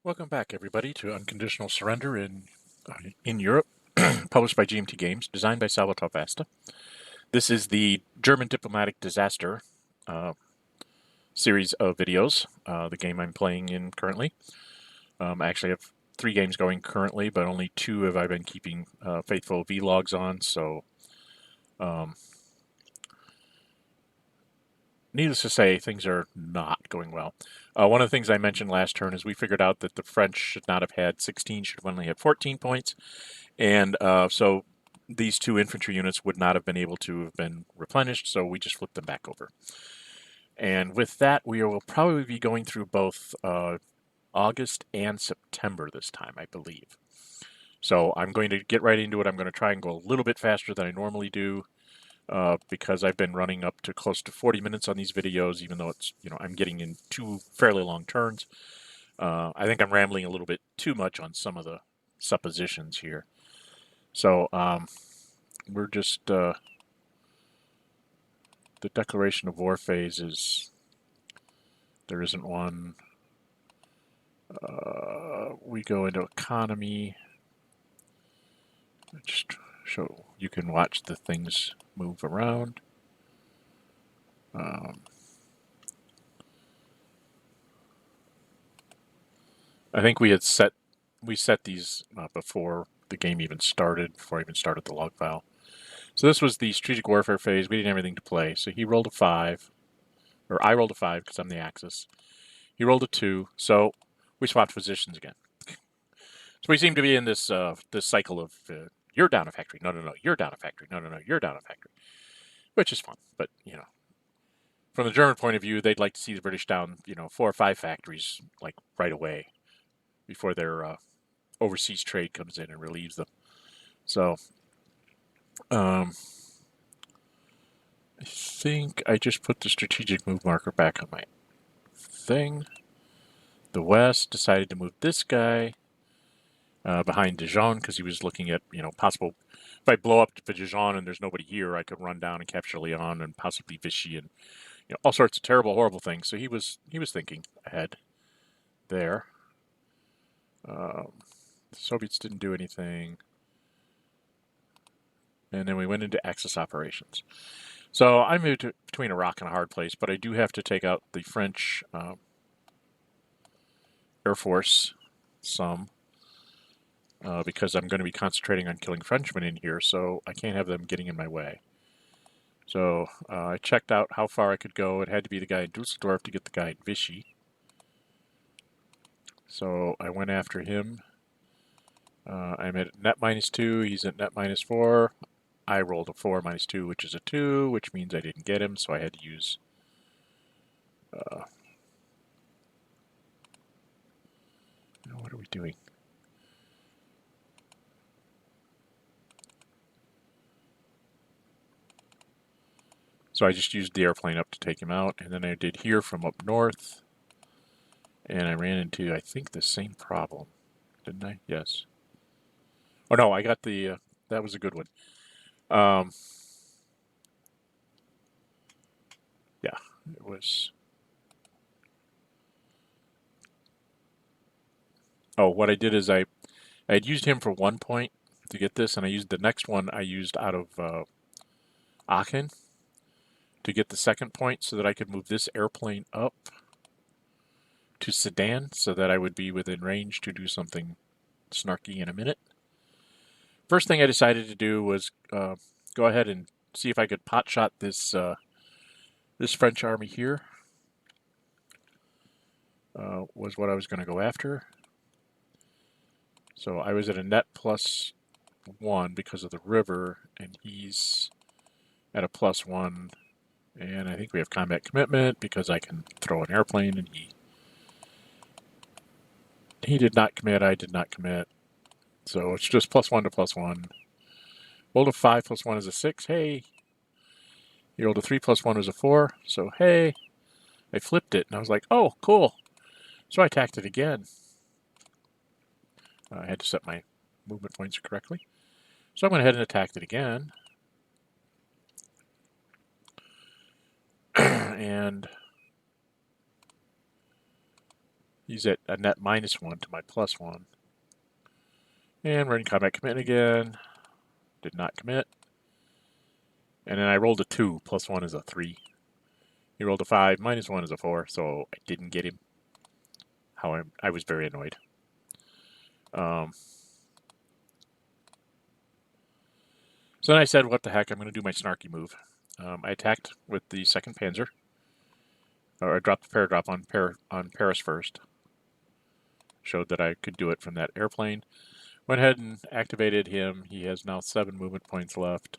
Welcome back, everybody, to Unconditional Surrender in Europe, published by GMT Games, designed by Salvatore Vasta. This is the German diplomatic disaster series of videos, the game I'm playing in currently. I actually have 3 games going currently, but only 2 have I been keeping faithful vlogs on, so needless to say, things are not going well. One of the things I mentioned last turn is we figured out that the French should not have had 16, should have only had 14 points. And so these 2 infantry units would not have been able to have been replenished, so we just flipped them back over. And with that, we will probably be going through both August and September this time, I believe. So I'm going to get right into it. I'm going to try and go a little bit faster than I normally do. Because I've been running up to close to 40 minutes on these videos, even though it's, I'm getting in 2 fairly long turns. I think I'm rambling a little bit too much on some of the suppositions here. So we're just, the declaration of war phase is, there isn't one. We go into economy, just so you can watch the things move around. I think we set these before the game even started, before I even started the log file. So this was the strategic warfare phase. We didn't have anything to play. So he rolled a 5, or I rolled a 5 because I'm the Axis. He rolled a 2, so we swapped positions again. So we seem to be in this this cycle of you're down a factory, no, you're down a factory, no, you're down a factory, which is fun. But from the German point of view, they'd like to see the British down 4 or 5 factories like right away before their overseas trade comes in and relieves them. So I think I just put the strategic move marker back on my thing. The West decided to move this guy behind Dijon because he was looking at, possible. If I blow up Dijon and there's nobody here, I could run down and capture Lyon and possibly Vichy and all sorts of terrible, horrible things. So he was thinking ahead there. The Soviets didn't do anything, and then we went into Axis operations. So I moved between a rock and a hard place, but I do have to take out the French Air Force some. Because I'm going to be concentrating on killing Frenchmen in here, so I can't have them getting in my way. So I checked out how far I could go. It had to be the guy in Dusseldorf to get the guy in Vichy. So I went after him. I'm at net -2. He's at net -4. I rolled a 4 -2, which is a 2, which means I didn't get him, so I had to use... what are we doing? So I just used the airplane up to take him out, and then I did here from up north, and I ran into, I think, the same problem. Didn't I? Yes. Oh, no, I got the, that was a good one. Yeah, it was... Oh, what I did is I had used him for 1 point to get this, and I used the next one I used out of Aachen to get the 2nd point so that I could move this airplane up to Sedan so that I would be within range to do something snarky in a minute. First thing I decided to do was go ahead and see if I could potshot this this French army here. Was what I was going to go after. So I was at a net +1 because of the river, and he's at a +1. And I think we have combat commitment because I can throw an airplane, and he did not commit, I did not commit. So it's just +1 to +1. Rolled a 5 +1 is a 6. Hey. He rolled a 3 +1 is a 4. So hey. I flipped it, and I was like, oh, cool. So I attacked it again. I had to set my movement points correctly. So I went ahead and attacked it again. And He's at a net -1 to my +1. And we're in combat commit again. Did not commit. And then I rolled a 2. +1 is a 3. He rolled a 5. -1 is a 4. So I didn't get him. I was very annoyed. So then I said, what the heck, I'm going to do my snarky move. I attacked with the 2nd Panzer. Or I dropped the paradrop on Paris first. Showed that I could do it from that airplane. Went ahead and activated him. He has now 7 movement points left.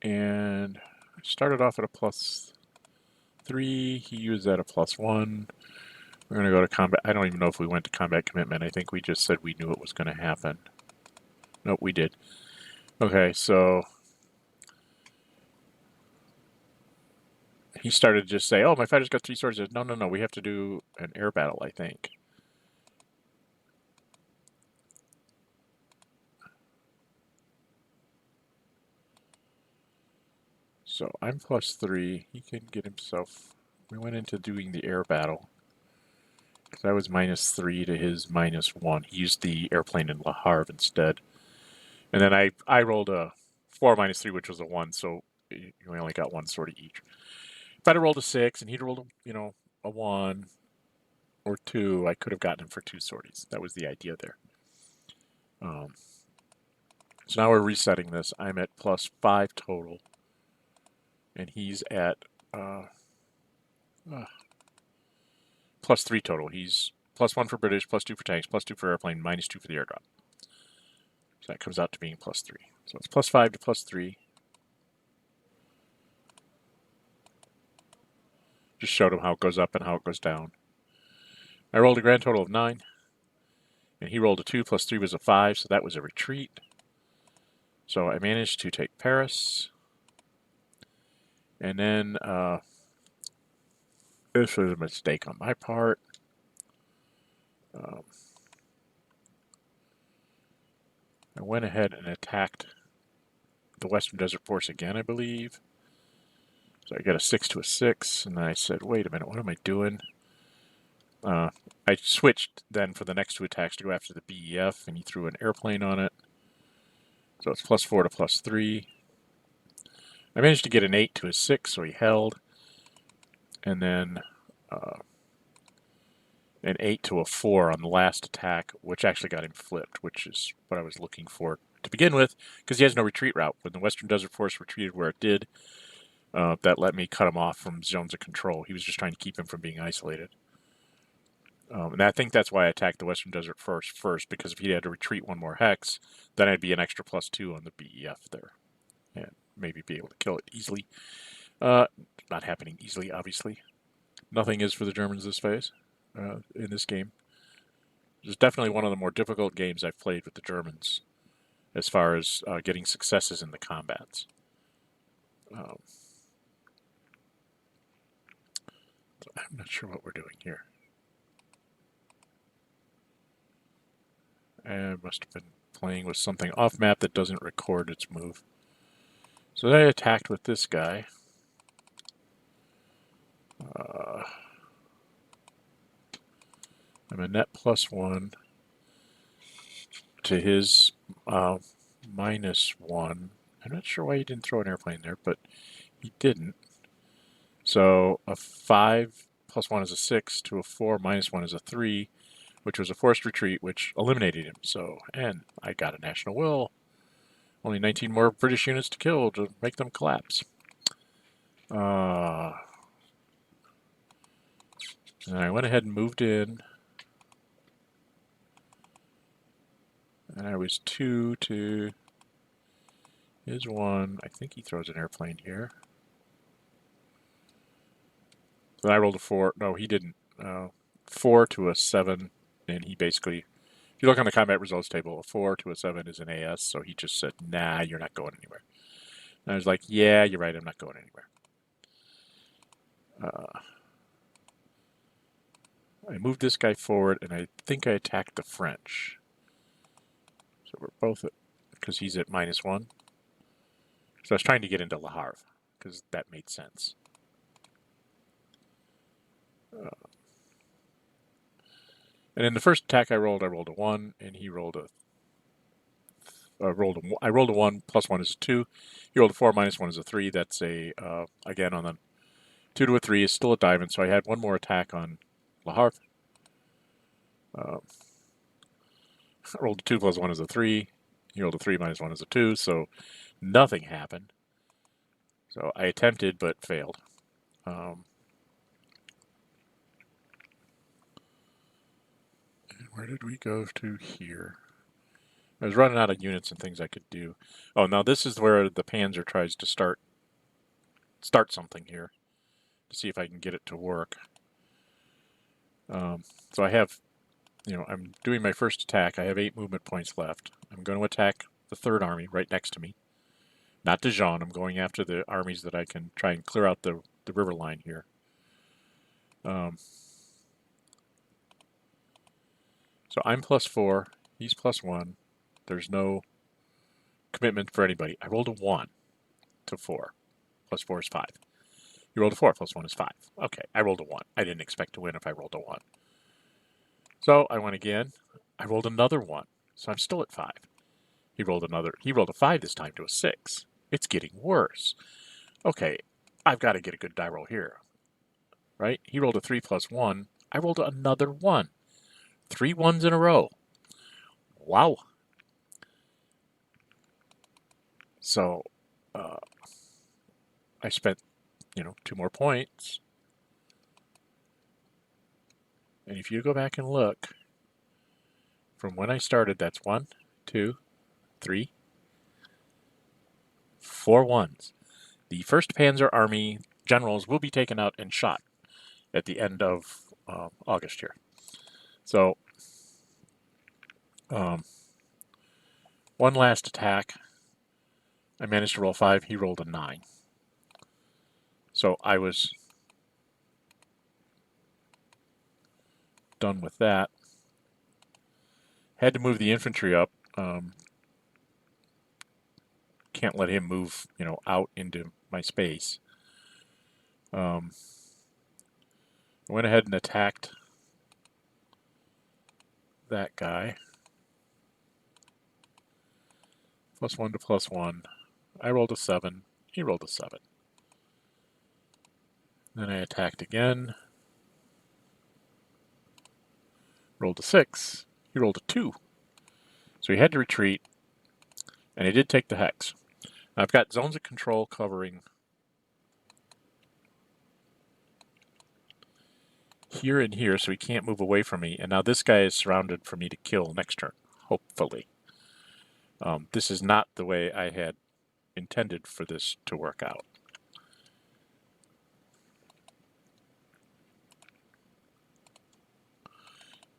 And I started off at a +3. He used at a +1. We're going to go to combat. I don't even know if we went to combat commitment. I think we just said we knew it was going to happen. Nope, we did. Okay, so he started to just say, oh, my fighter's got 3 swords. No, no, no, we have to do an air battle, I think. So I'm +3. He can get himself... We went into doing the air battle. Because I was -3 to his -1. He used the airplane in Le Havre instead. And then I rolled a 4 -3, which was a 1, so we only got 1 sword each. If I'd have rolled a 6 and he'd rolled a 1 or 2, I could have gotten him for 2 sorties. That was the idea there. So now we're resetting this. I'm at +5 total. And he's at +3 total. He's +1 for British, +2 for tanks, +2 for airplane, -2 for the airdrop. So that comes out to being +3. So it's +5 to +3. Just showed him how it goes up and how it goes down. I rolled a grand total of 9. And he rolled a 2, +3 was a 5, so that was a retreat. So I managed to take Paris. And then this was a mistake on my part. I went ahead and attacked the Western Desert Force again, I believe. So I got a 6 to a 6, and then I said, wait a minute, what am I doing? I switched then for the next 2 attacks to go after the BEF, and he threw an airplane on it. So it's +4 to +3. I managed to get an 8 to a 6, so he held. And then an 8 to a 4 on the last attack, which actually got him flipped, which is what I was looking for to begin with, because he has no retreat route. When the Western Desert Force retreated where it did, that let me cut him off from zones of control. He was just trying to keep him from being isolated. And I think that's why I attacked the Western Desert Force first, because if he had to retreat 1 more hex, then I'd be an extra +2 on the BEF there. And maybe be able to kill it easily. Not happening easily, obviously. Nothing is for the Germans this phase, in this game. It's definitely one of the more difficult games I've played with the Germans, as far as getting successes in the combats. So I'm not sure what we're doing here. I must have been playing with something off map that doesn't record its move. So I attacked with this guy. I'm a net +1 to his -1. I'm not sure why he didn't throw an airplane there, but he didn't. So a 5 +1 is a 6 to a 4 -1 is a 3, which was a forced retreat, which eliminated him. So, and I got a national will. Only 19 more British units to kill to make them collapse. And I went ahead and moved in. And I was 2 to his 1. I think he throws an airplane here. So I rolled a 4. No, he didn't. 4 to a 7. And he basically, if you look on the combat results table, a 4 to a 7 is an AS. So he just said, nah, you're not going anywhere. And I was like, yeah, you're right, I'm not going anywhere. I moved this guy forward, and I attacked the French. So we're both at, because he's at -1. So I was trying to get into Le Havre because that made sense. And in the first attack I rolled a 1, and he rolled I rolled a 1, plus 1 is a 2. He rolled a 4, minus 1 is a 3. That's a, again, on the 2 to a 3 is still a diamond, so I had one more attack on Le Havre. I rolled a 2 plus 1 is a 3. He rolled a 3 minus 1 is a 2, so nothing happened. So I attempted but failed. And where did we go to here? I was running out of units and things I could do. Oh, now this is where the Panzer tries to start something here to see if I can get it to work. So I have, I'm doing my first attack. I have 8 movement points left. I'm going to attack the 3rd army right next to me. Not Dijon. I'm going after the armies that I can try and clear out the river line here. So I'm +4. He's +1. There's no commitment for anybody. I rolled a 1 to 4. +4 is 5. You rolled a 4, +1 is 5. Okay, I rolled a 1. I didn't expect to win if I rolled a 1. So I went again. I rolled another 1. So I'm still at 5. He rolled a 5 this time to a 6. It's getting worse. Okay, I've got to get a good die roll here. Right? He rolled a 3 plus 1. I rolled another 1. 3 1s in a row. Wow. So I spent, 2 more points. And if you go back and look, from when I started, that's 1, 2, 3, 4 1s. The 1st Panzer Army generals will be taken out and shot at the end of August here. So, one last attack. I managed to roll 5. He rolled a 9. So I was done with that. Had to move the infantry up. Can't let him move, out into my space. I went ahead and attacked that guy. +1 to +1. I rolled a 7. He rolled a 7. Then I attacked again. Rolled a 6. He rolled a 2. So he had to retreat. And he did take the hex. Now I've got zones of control covering here and here, so he can't move away from me. And now this guy is surrounded for me to kill next turn, hopefully. This is not the way I had intended for this to work out.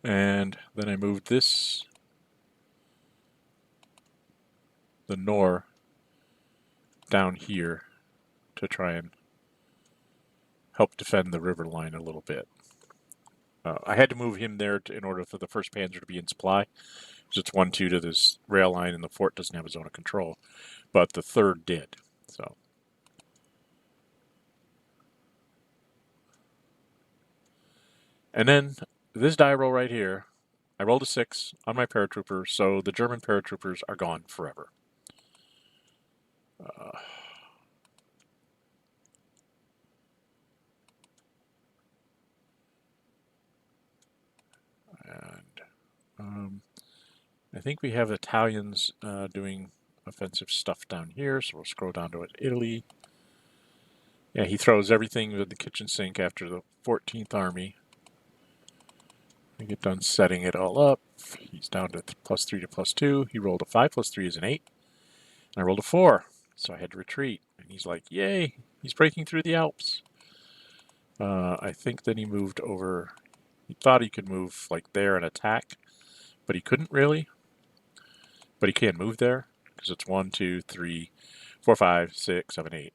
And then I moved this, the Nor, down here to try and help defend the river line a little bit. I had to move him there in order for the 1st Panzer to be in supply, because it's 1-2 to this rail line, and the fort doesn't have a zone of control. But the 3rd did. So, and then this die roll right here, I rolled a 6 on my paratrooper, so the German paratroopers are gone forever. I think we have Italians doing offensive stuff down here, so we'll scroll down to Italy. Yeah, he throws everything in the kitchen sink after the 14th Army. I get done setting it all up. He's down to +3 to +2. He rolled a 5 + 3 is an 8. And I rolled a 4, so I had to retreat. And he's like, yay, he's breaking through the Alps. I think then he moved over. He thought he could move like there and attack, but he couldn't really. But he can move there because it's 1, 2, 3, 4, 5, 6, 7, 8.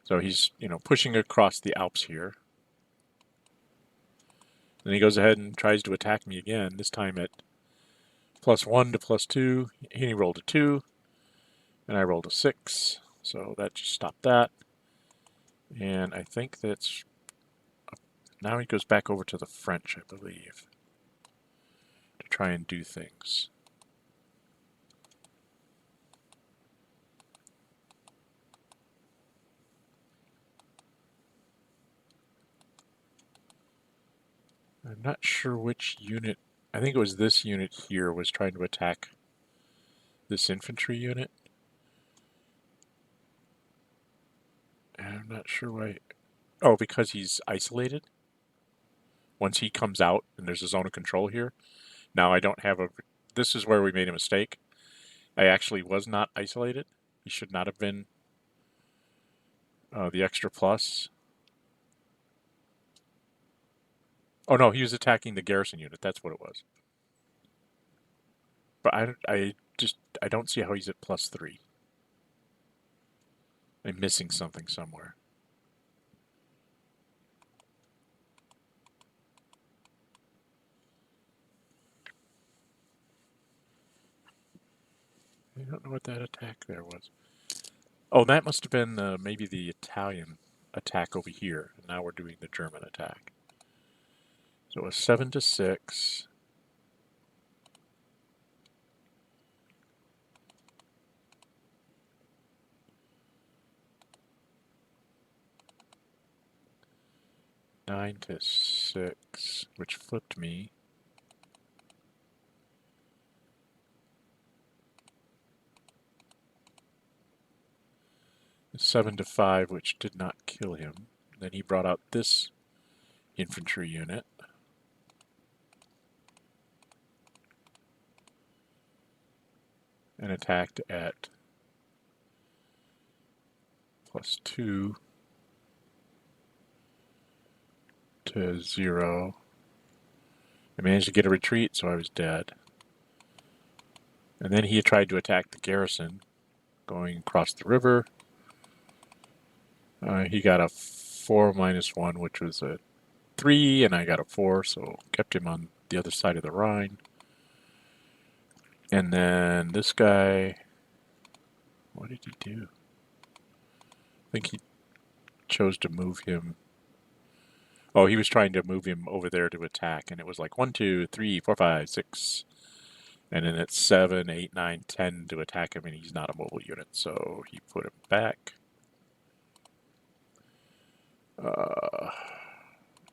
So he's, pushing across the Alps here. Then he goes ahead and tries to attack me again, this time at +1 to +2. And he rolled a 2, and I rolled a 6. So that just stopped that. And I think that's... Now he goes back over to the French, I believe, to try and do things. I'm not sure which unit. I think it was this unit here was trying to attack this infantry unit. And I'm not sure why. Oh, because he's isolated? Once he comes out and there's a zone of control here. Now I don't have a... This is where we made a mistake. I actually was not isolated. He should not have been the extra plus. Oh no, he was attacking the garrison unit. That's what it was. But I don't see how he's at +3. I'm missing something somewhere. I don't know what that attack there was. Oh, that must have been maybe the Italian attack over here. And now we're doing the German attack. So it was 7-6. Nine to 6, which flipped me. 7-5, which did not kill him. Then he brought out this infantry unit. And attacked at +2 to 0. I managed to get a retreat, so I was dead. And then he tried to attack the garrison, going across the river. He got a 4 -1, which was a 3, and I got a 4, so kept him on the other side of the Rhine. And then this guy, what did he do? I think he chose to move him. Oh, he was trying to move him over there to attack, and it was like 1, 2, 3, 4, 5, 6. And then it's 7, 8, 9, 10 to attack him, and he's not a mobile unit, so he put him back.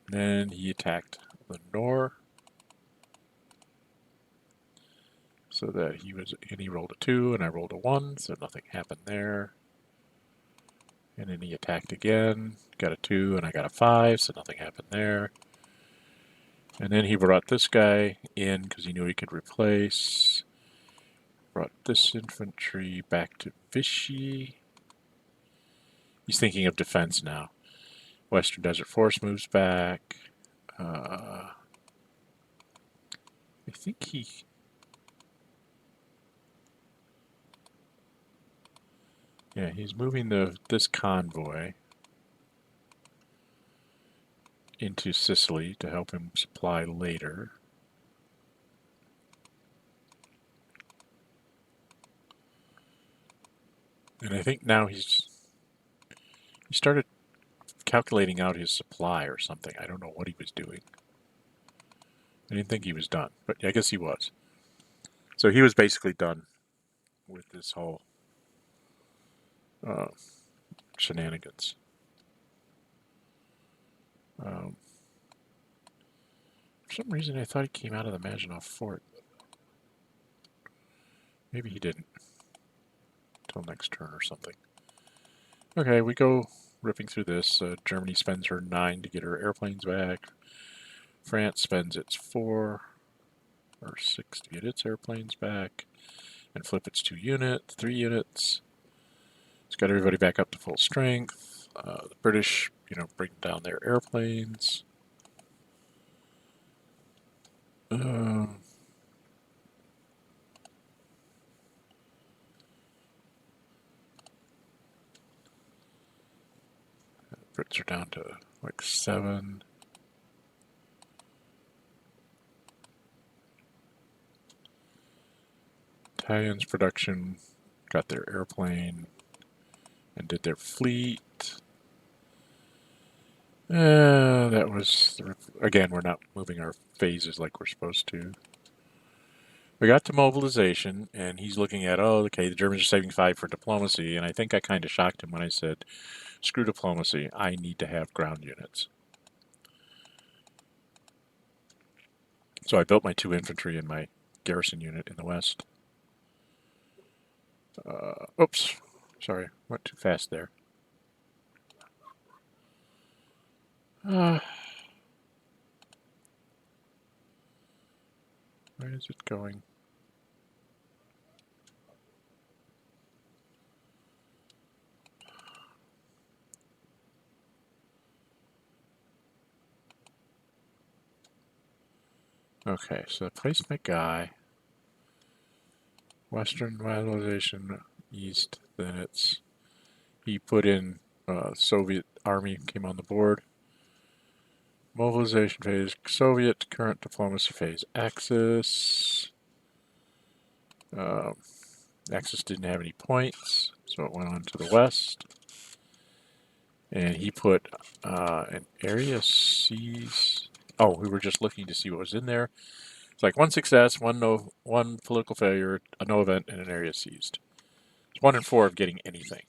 Then he attacked the Nor. So that he rolled a 2 and I rolled a 1, so nothing happened there. And then he attacked again, got a 2 and I got a 5, so nothing happened there. And then he brought this guy in because he knew he could replace. Brought this infantry back to Vichy. He's thinking of defense now. Western Desert Force moves back. I think he... Yeah, he's moving this convoy into Sicily to help him supply later. And I think now he started calculating out his supply or something. I don't know what he was doing. I didn't think he was done, but I guess he was. So he was basically done with this whole shenanigans. For some reason, I thought he came out of the Maginot Fort. Maybe he didn't. Till next turn or something. Okay, we go ripping through this. Germany spends her 9 to get her airplanes back. France spends its 4 or 6 to get its airplanes back. And flip its 2 units, 3 units. It's got everybody back up to full strength. The British, bring down their airplanes. Brits are down to like 7. Italians production got their airplane and did their fleet. That was, again, we're not moving our phases like we're supposed to. We got to mobilization, and he's looking at, oh, okay, the Germans are saving 5 for diplomacy, and I think I kind of shocked him when I said, screw diplomacy, I need to have ground units. So I built my 2 infantry and my garrison unit in the west. Oops, sorry, went too fast there. Where is it going? Okay, so I placed my guy. Western mobilization east, then it's, he put in Soviet army came on the board. Mobilization phase, Soviet, current diplomacy phase, Axis. Axis didn't have any points, so it went on to the west. And he put an area seized. Oh, we were just looking to see what was in there. It's like 1 success, one political failure, a no event, and an area seized. It's 1 in 4 of getting anything.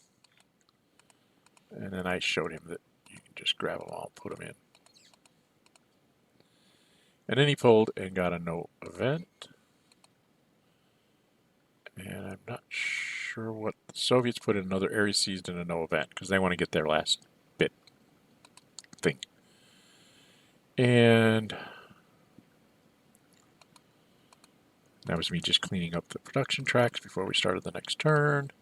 And then I showed him that you can just grab them all, put them in. And then he pulled and got a no event. And I'm not sure what the Soviets put in another area seized and a no event because they want to get their last bit thing. And that was me just cleaning up the production tracks before we started the next turn.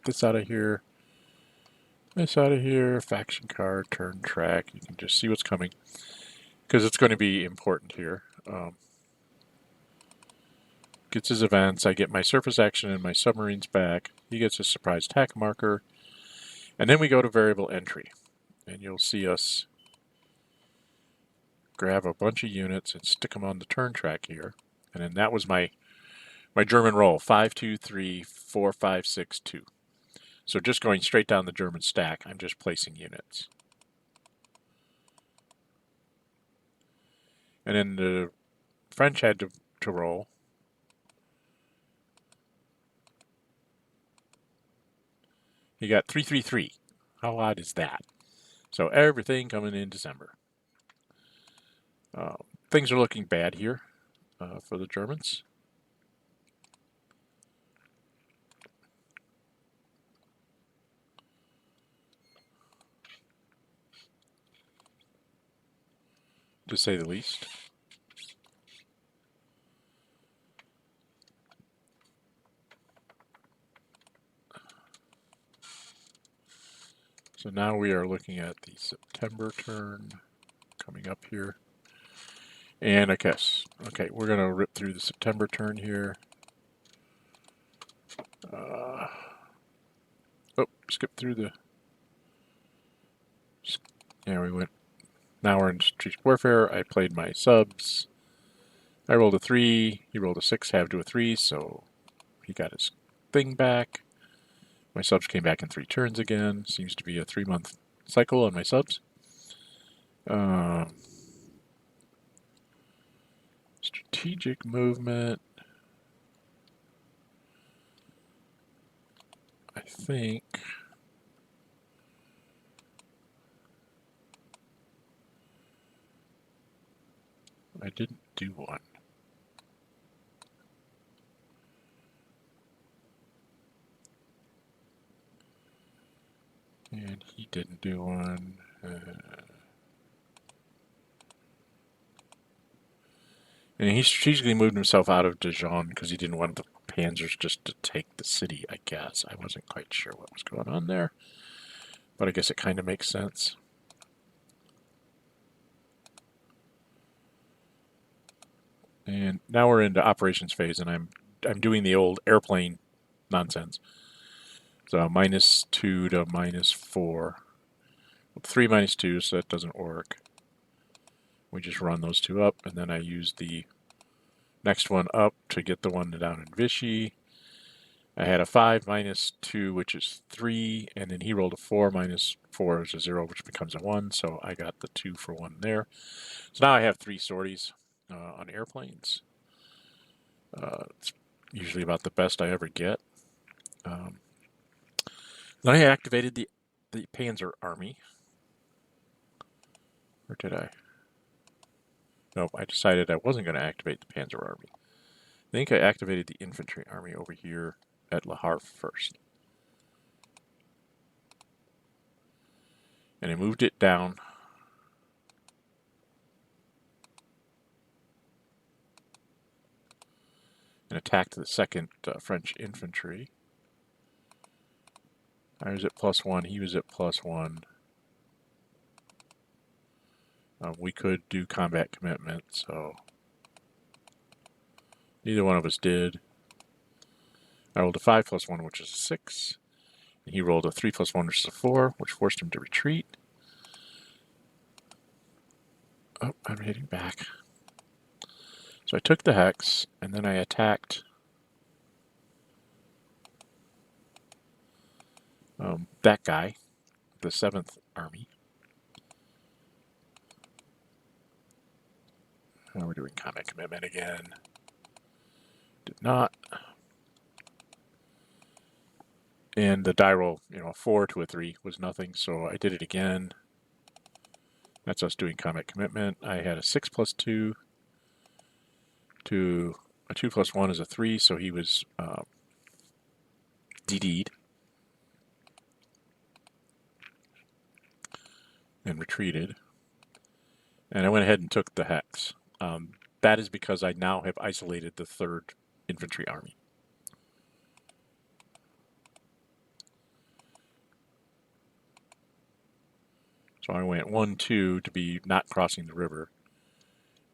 This out of here. This out of here. Faction card, turn track. You can just see what's coming because it's going to be important here. Gets his events. I get my surface action and my submarines back. He gets his surprise attack marker. And then we go to variable entry. And you'll see us grab a bunch of units and stick them on the turn track here. And then that was my German roll, 5, 2, 3, 4, 5, 6, 2. So just going straight down the German stack, I'm just placing units. And then the French had to roll. He got 3, 3, 3. How odd is that? So everything coming in December. Things are looking bad here for the Germans. To say the least. So now we are looking at the September turn coming up here. And I guess, okay, we're going to rip through the September turn here. Skip through the... Yeah, we went... Now we're in strategic warfare. I played my subs. I rolled a 3. He rolled a 6, halved to a 3, so he got his thing back. My subs came back in 3 turns again. Seems to be a 3-month cycle on my subs. Strategic movement. I think... I didn't do one. And he didn't do one. And he strategically moved himself out of Dijon because he didn't want the Panzers just to take the city, I guess. I wasn't quite sure what was going on there. But I guess it kind of makes sense. And now we're into operations phase, and I'm doing the old airplane nonsense. So -2 to -4. 3 -2, so that doesn't work. We just run those 2 up, and then I use the next one up to get the one down in Vichy. I had a 5 minus 2, which is 3, and then he rolled a 4 minus 4 is a 0, which becomes a 1, so I got the 2 for 1 there. So now I have 3 sorties on airplanes. It's usually about the best I ever get. Then I activated the Panzer Army. Or did I? No, I decided I wasn't going to activate the Panzer Army. I think I activated the Infantry Army over here at Le Havre first. And I moved it down. And attacked the 2nd French Infantry. I was at +1, he was at +1. We could do combat commitment, so neither one of us did. I rolled a 5 + 1, which is a 6. And he rolled a 3 + 1, which is a 4, which forced him to retreat. Oh, I'm hitting back. So I took the hex, and then I attacked that guy, the 7th Army. We're doing combat commitment again. Did not. And the die roll, a 4 to a 3 was nothing, so I did it again. That's us doing combat commitment. I had a 6 + 2 to a 2 + 1 is a 3, so he was DD'd and retreated. And I went ahead and took the hex. That is because I now have isolated the 3rd Infantry Army. So I went 1, 2 to be not crossing the river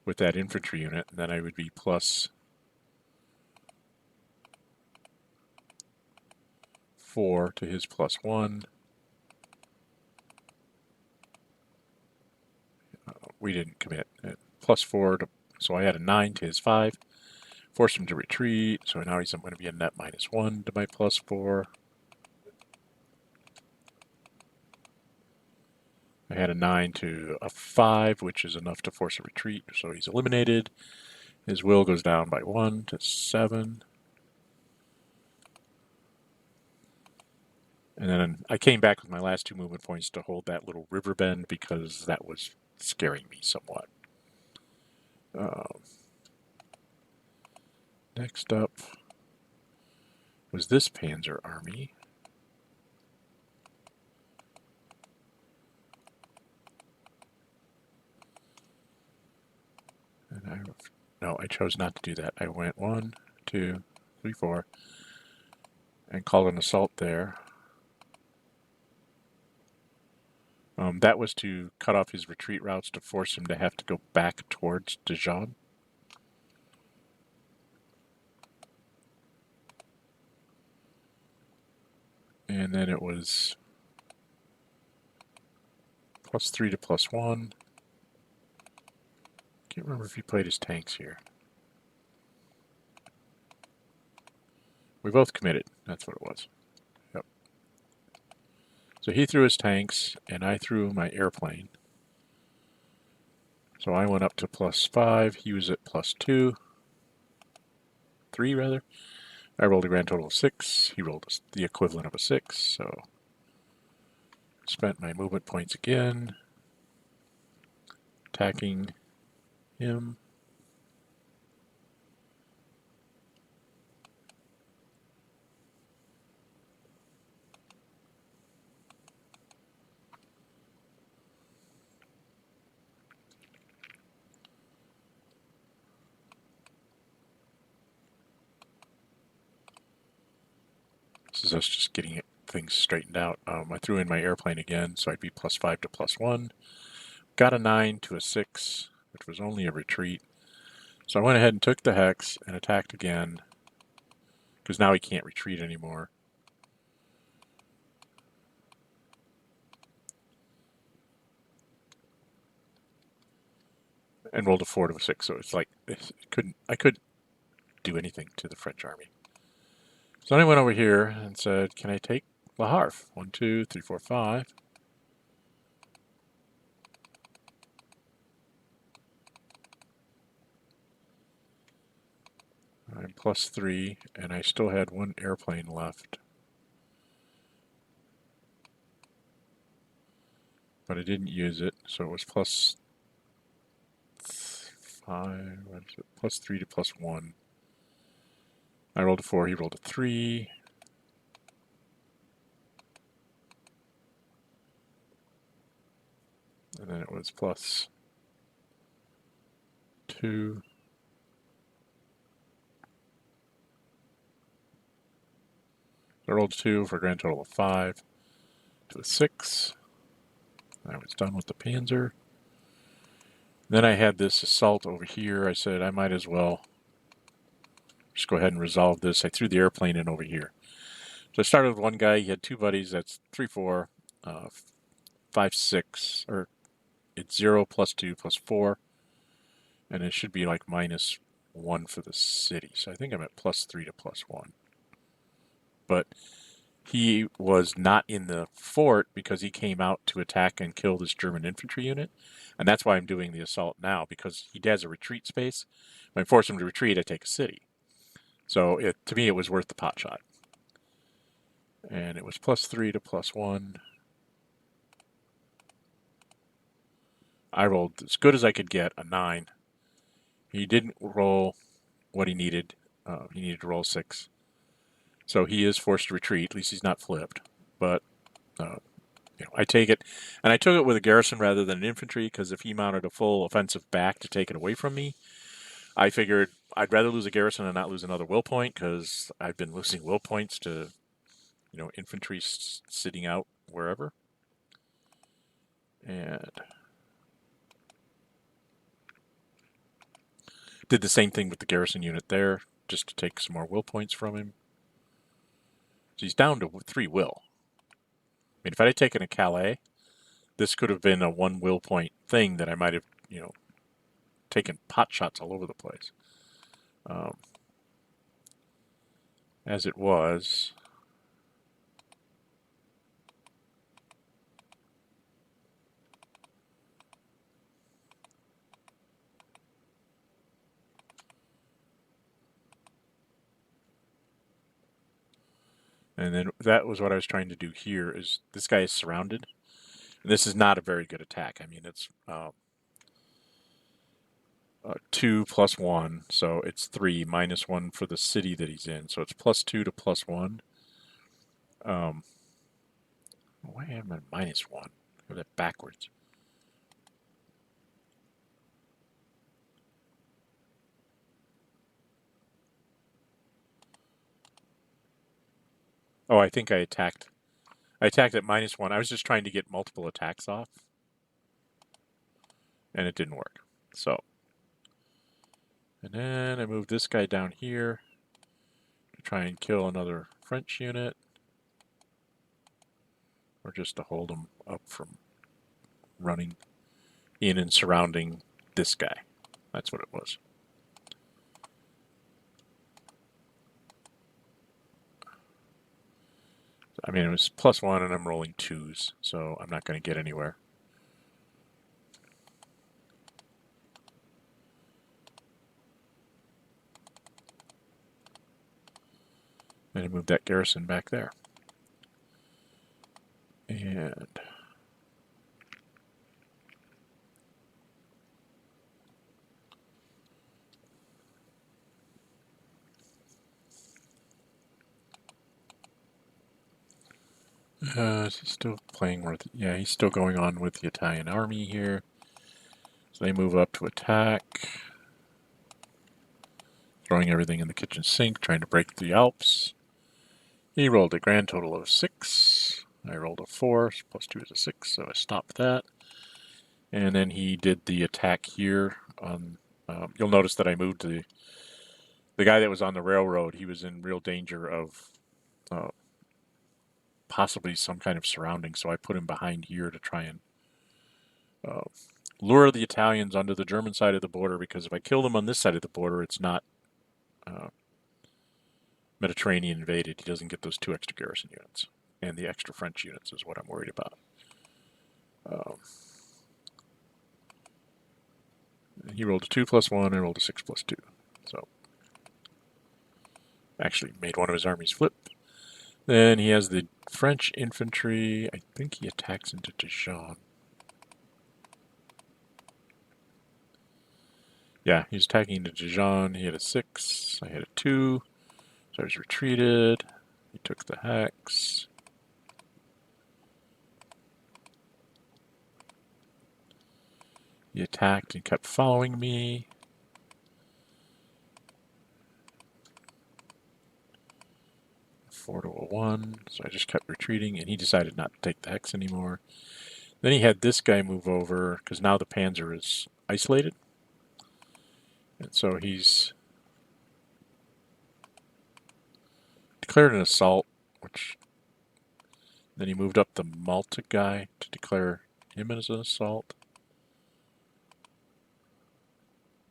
with that infantry unit, and then I would be +4 to his +1. We didn't commit. +4 to, so I had a 9 to his 5. Forced him to retreat, so now he's going to be a net -1 to my +4. I had a 9 to a 5, which is enough to force a retreat, so he's eliminated. His will goes down by 1 to 7. And then I came back with my last 2 movement points to hold that little river bend because that was scaring me somewhat. Next up was this Panzer Army. And I chose not to do that. I went 1, 2, 3, 4, and called an assault there. That was to cut off his retreat routes to force him to have to go back towards Dijon. And then it was +3 to +1. Can't remember if he played his tanks here. We both committed. That's what it was. Yep. So he threw his tanks, and I threw my airplane. So I went up to +5. He was at +2. 3, rather. I rolled a grand total of 6. He rolled the equivalent of a 6, so spent my movement points again, attacking him. This is us just getting things straightened out. I threw in my airplane again, so I'd be +5 to +1. Got a 9 to a 6, which was only a retreat. So I went ahead and took the hex and attacked again, because now he can't retreat anymore. And rolled a 4 to a 6, so it's like I couldn't do anything to the French army. So then I went over here and said, can I take Le Havre? 1, 2, 3, 4, 5. I'm +3, and I still had one airplane left. But I didn't use it, so it was +5, what is it? +3 to +1. I rolled a 4, he rolled a 3. And then it was +2. I rolled a 2 for a grand total of 5 to a 6. I was done with the Panzer. Then I had this assault over here. I said I might as well just go ahead and resolve this. I threw the airplane in over here. So I started with one guy. He had two buddies. That's 3, 4, 5, 6. Or it's 0, +2, +4. And it should be like -1 for the city. So I think I'm at +3 to +1. But he was not in the fort because he came out to attack and kill this German infantry unit. And that's why I'm doing the assault now, because he has a retreat space. If I force him to retreat, I take a city. So to me, it was worth the pot shot. And it was +3 to +1. I rolled as good as I could get, a 9. He didn't roll what he needed. He needed to roll 6. So he is forced to retreat. At least he's not flipped. But I take it, and I took it with a garrison rather than an infantry, because if he mounted a full offensive back to take it away from me, I figured I'd rather lose a garrison and not lose another will point, because I've been losing will points to, infantry sitting out wherever. And did the same thing with the garrison unit there, just to take some more will points from him. So he's down to 3 will. I mean, if I had taken a Calais, this could have been a 1 will point thing that I might have, taken pot shots all over the place. As it was, and then that was what I was trying to do here. Is this guy is surrounded, and this is not a very good attack. I mean, it's 2 + 1, so it's 3 -1 for the city that he's in. So it's +2 to +1. Why am I -1? I have that backwards. Oh, I think I attacked. I attacked at -1. I was just trying to get multiple attacks off, and it didn't work. So, and then I moved this guy down here to try and kill another French unit, or just to hold him up from running in and surrounding this guy. That's what it was. I mean, it was +1 and I'm rolling 2s, so I'm not going to get anywhere. And I moved that garrison back there. And is he still playing with? Yeah, he's still going on with the Italian army here. So they move up to attack, throwing everything in the kitchen sink, trying to break the Alps. He rolled a grand total of 6. I rolled a 4, +2 is a 6, so I stopped that. And then he did the attack here. You'll notice that I moved the guy that was on the railroad. He was in real danger of possibly some kind of surrounding, so I put him behind here to try and lure the Italians onto the German side of the border, because if I kill them on this side of the border, it's not Mediterranean invaded, he doesn't get those 2 extra garrison units. And the extra French units is what I'm worried about. He rolled a 2+1, I rolled a 6+2. So, actually made one of his armies flip. Then he has the French infantry. I think he attacks into Dijon. Yeah, he's attacking into Dijon. He had a 6. I had a 2. So I was retreated. He took the hex. He attacked and kept following me. Four to a 1. So I just kept retreating, and he decided not to take the hex anymore. Then he had this guy move over, because now the Panzer is isolated. And so he's declared an assault, which then he moved up the Malta guy to declare him as an assault.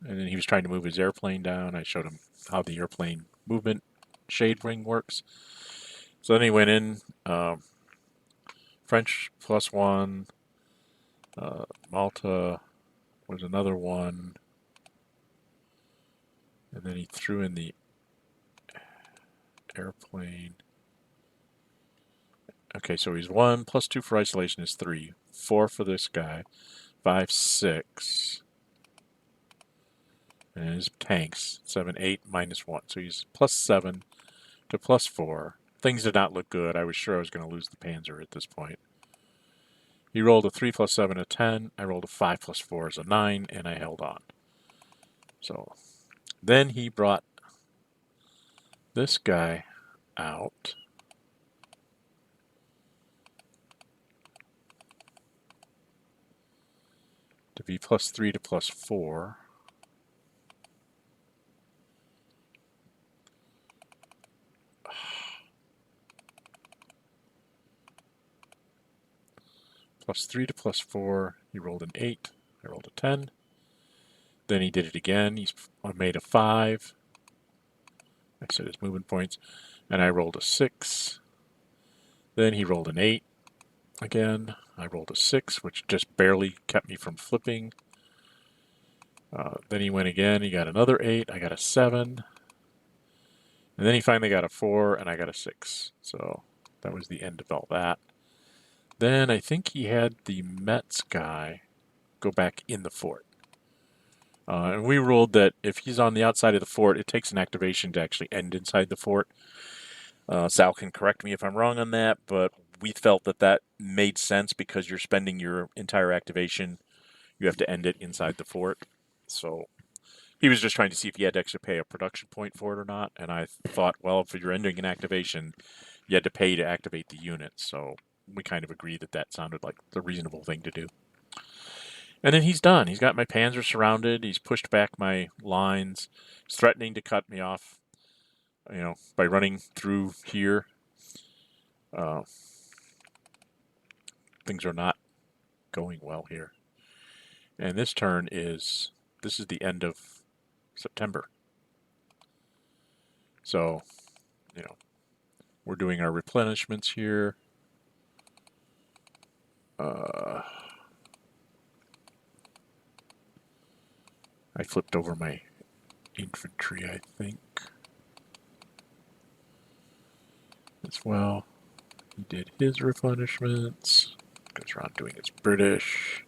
And then he was trying to move his airplane down. I showed him how the airplane movement shade ring works. So then he went in, French +1, Malta was another 1, and then he threw in the airplane. Okay, so he's 1 +2 for isolation is 3, 4 for this guy, 5, 6. And his tanks, 7, 8, -1. So he's +7 to +4. Things did not look good. I was sure I was going to lose the Panzer at this point. He rolled a 3 +7, a 10. I rolled a 5 +4 as a 9, and I held on. So then he brought this guy out. To be +3 to +4. +3 to +4. He rolled an 8. I rolled a 10. Then he did it again. He's made a 5. I said his movement points. And I rolled a 6. Then he rolled an 8 again. I rolled a 6, which just barely kept me from flipping. Then he went again. He got another 8. I got a 7. And then he finally got a 4, and I got a 6. So that was the end of all that. Then I think he had the Metz guy go back in the fort. And we ruled that if he's on the outside of the fort, it takes an activation to actually end inside the fort. Sal can correct me if I'm wrong on that, but we felt that that made sense because you're spending your entire activation. You have to end it inside the fort. So he was just trying to see if you had to actually pay a production point for it or not. And I thought, well, if you're ending an activation, you had to pay to activate the unit. So we kind of agreed that that sounded like the reasonable thing to do. And then he's done. He's got my Panzer surrounded. He's pushed back my lines. He's threatening to cut me off, by running through here. Things are not going well here. And this is the end of September. So, we're doing our replenishments here. I flipped over my infantry, I think, as well. He did his replenishments. Goes around doing his British.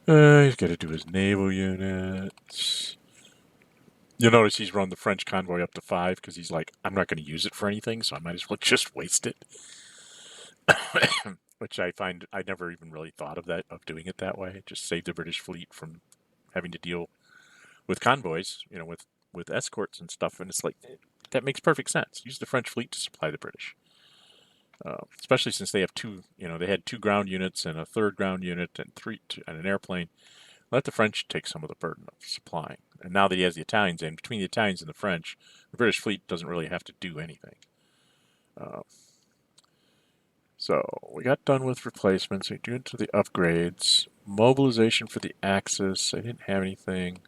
He's got to do his naval units. You'll notice he's run the French convoy up to 5 because he's like, I'm not going to use it for anything, so I might as well just waste it. Which I find I never even really thought of doing it that way. Just save the British fleet from having to deal with convoys, with escorts and stuff. And it's like, that makes perfect sense. Use the French fleet to supply the British. Especially since they have they had 2 ground units and a 3rd ground unit and an airplane. Let the French take some of the burden of supplying. And now that he has the Italians in, between the Italians and the French, the British fleet doesn't really have to do anything. So we got done with replacements. We do into the upgrades. Mobilization for the Axis. I didn't have anything.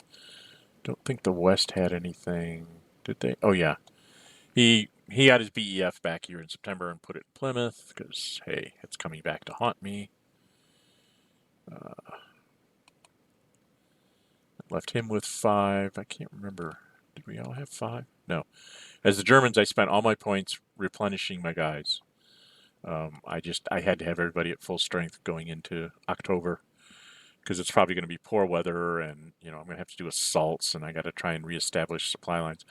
Don't think the West had anything. Did they? Oh, yeah. He got his BEF back here in September and put it in Plymouth because, hey, it's coming back to haunt me. Left him with 5. I can't remember. Did we all have 5? No. As the Germans, I spent all my points replenishing my guys. I had to have everybody at full strength going into October because it's probably going to be poor weather, and I'm going to have to do assaults, and I got to try and reestablish supply lines.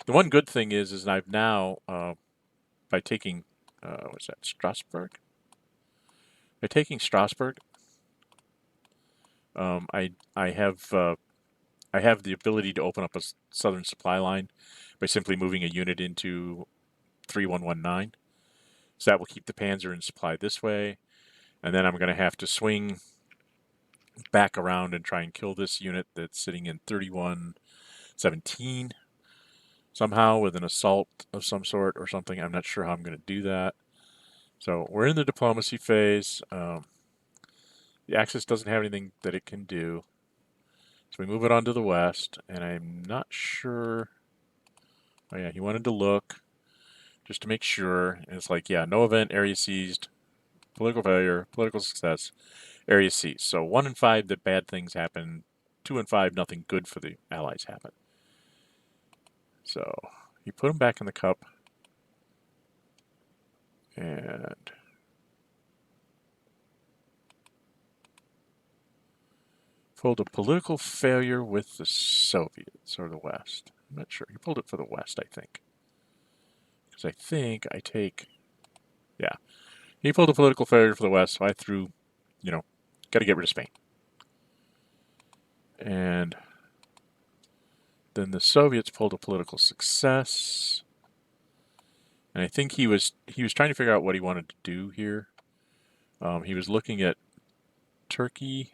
The one good thing is I've now by taking what's that, Strasbourg? By taking Strasbourg, I have the ability to open up a southern supply line by simply moving a unit into 3119. So that will keep the Panzer in supply this way. And then I'm going to have to swing back around and try and kill this unit that's sitting in 3117 somehow with an assault of some sort or something. I'm not sure how I'm going to do that. So we're in the diplomacy phase. The Axis doesn't have anything that it can do. So we move it on to the west, and I'm not sure. Oh yeah, he wanted to look just to make sure. And it's like, yeah, no event, area seized, political failure, political success, area seized. So 1 and 5 that bad things happen. 2 and 5 nothing good for the Allies happen. So he put them back in the cup, and pulled a political failure with the Soviets or the West. I'm not sure. He pulled it for the West, I think. Because I think I take, yeah. He pulled a political failure for the West, so I threw, got to get rid of Spain. And then the Soviets pulled a political success. And I think he was trying to figure out what he wanted to do here. He was looking at Turkey.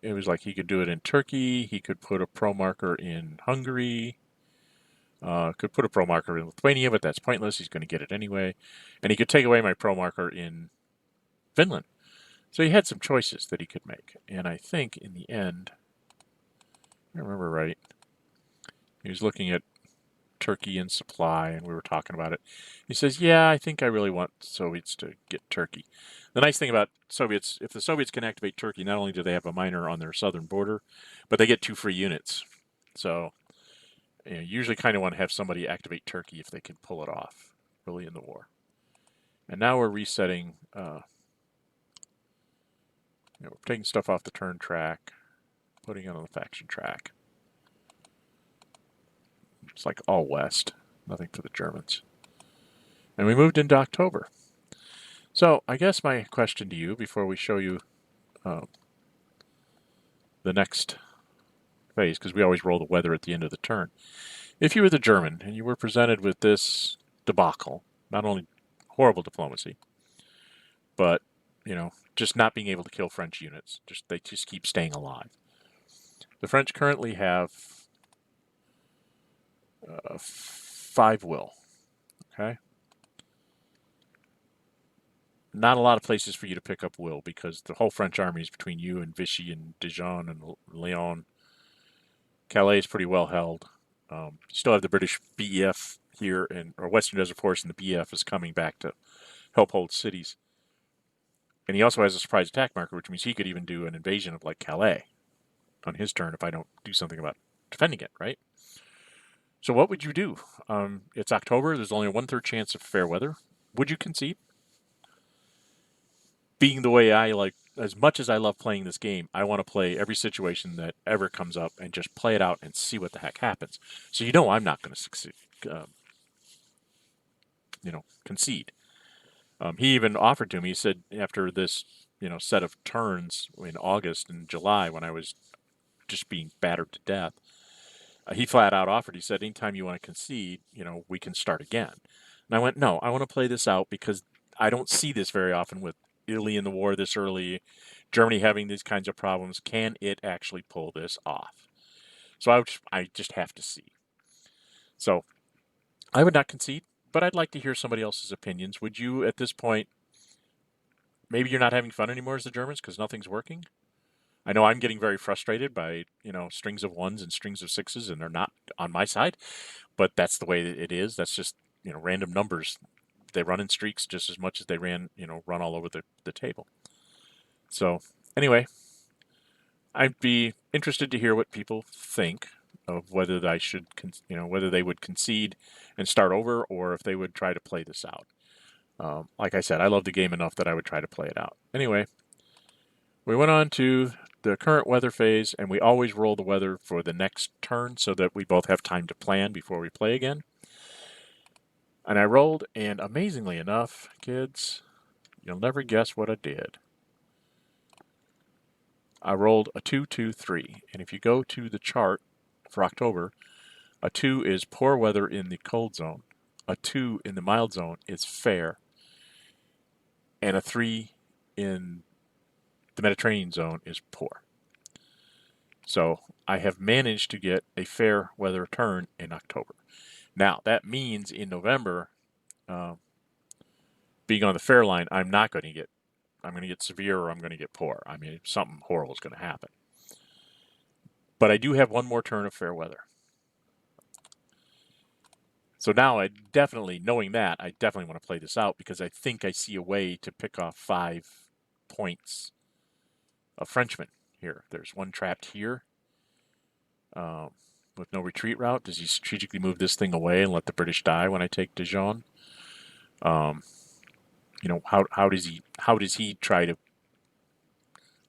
It was like he could do it in Turkey. He could put a pro marker in Hungary. Could put a pro marker in Lithuania, but that's pointless. He's going to get it anyway. And he could take away my pro marker in Finland. So he had some choices that he could make. And I think in the end, if I remember right, he was looking at Turkey and supply, and we were talking about it. He says, yeah, I think I really want Soviets to get Turkey. The nice thing about Soviets, if the Soviets can activate Turkey, not only do they have a miner on their southern border, but they get 2 free units. So you usually kind of want to have somebody activate Turkey if they can pull it off early in the war. And now we're resetting, we're taking stuff off the turn track, putting it on the faction track. It's like all west, nothing for the Germans. And we moved into October. So I guess my question to you before we show you the next phase, because we always roll the weather at the end of the turn. If you were the German and you were presented with this debacle, not only horrible diplomacy, but, just not being able to kill French units. They just keep staying alive. The French currently have 5 will. Okay? Not a lot of places for you to pick up will because the whole French army is between you and Vichy and Dijon and Lyon. Calais is pretty well held. You still have the British BEF here, or Western Desert Force, and the BEF is coming back to help hold cities. And he also has a surprise attack marker, which means he could even do an invasion of like Calais on his turn if I don't do something about defending it, right? So what would you do? It's October. There's only a 1/3 chance of fair weather. Would you concede? Being the way I like, as much as I love playing this game, I want to play every situation that ever comes up and just play it out and see what the heck happens. So I'm not going to succeed, concede. He even offered to me, he said after this, set of turns in August and July when I was just being battered to death, he flat out offered, he said, anytime you want to concede, we can start again. And I went, no, I want to play this out because I don't see this very often with Italy in the war this early, Germany having these kinds of problems. Can it actually pull this off? So I just have to see. So I would not concede. but I'd like to hear somebody else's opinions. Would you, at this point, maybe you're not having fun anymore as the Germans because nothing's working? I know I'm getting very frustrated by, strings of ones and strings of sixes, and they're not on my side, but that's the way it is. That's just, random numbers. They run in streaks just as much as they run all over the table. So, anyway, I'd be interested to hear what people think of whether I should, whether they would concede and start over, or if they would try to play this out. Like I said, I love the game enough that I would try to play it out. Anyway, we went on to the current weather phase, and we always roll the weather for the next turn so that we both have time to plan before we play again. And I rolled, and amazingly enough, kids, you'll never guess what I did. I rolled a 2, 2, 3. And if you go to the chart for October, a 2 is poor weather in the cold zone. A 2 in the mild zone is fair. And a 3 in the Mediterranean zone is poor. So I have managed to get a fair weather turn in October. Now, that means in November, being on the fair line, I'm going to get severe or I'm going to get poor. I mean, something horrible is going to happen. But I do have one more turn of fair weather. So now knowing that, I definitely want to play this out because I think I see a way to pick off 5 points of Frenchmen here. There's one trapped here with no retreat route. Does he strategically move this thing away and let the British die when I take Dijon? How does he try to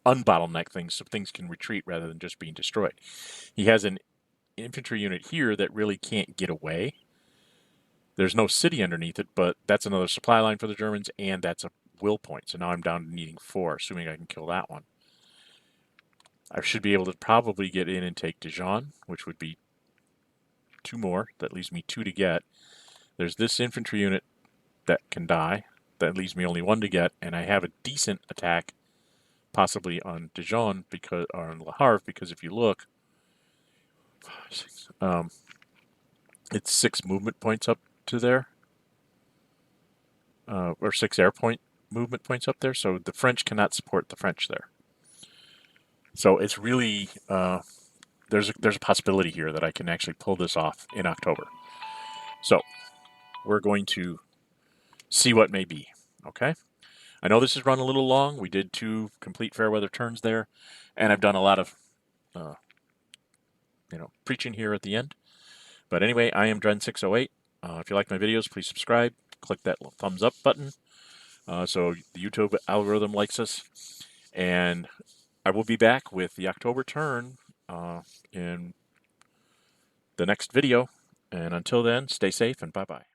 unbottleneck things so things can retreat rather than just being destroyed? He has an infantry unit here that really can't get away. There's no city underneath it, but that's another supply line for the Germans, and that's a will point. So now I'm down to needing 4, assuming I can kill that one. I should be able to probably get in and take Dijon, which would be 2 more. That leaves me 2 to get. There's this infantry unit that can die. That leaves me only 1 to get, and I have a decent attack possibly on Dijon or on Le Havre, because if you look, it's 6 movement points up to there, or 6 air point movement points up there. So the French cannot support the French there. So it's really there's a possibility here that I can actually pull this off in October. So we're going to see what may be. Okay. I know this has run a little long. We did 2 complete fair weather turns there, and I've done a lot of preaching here at the end. But anyway, I am Dren608. If you like my videos, please subscribe. Click that thumbs up button so the YouTube algorithm likes us. And I will be back with the October turn in the next video. And until then, stay safe and bye-bye.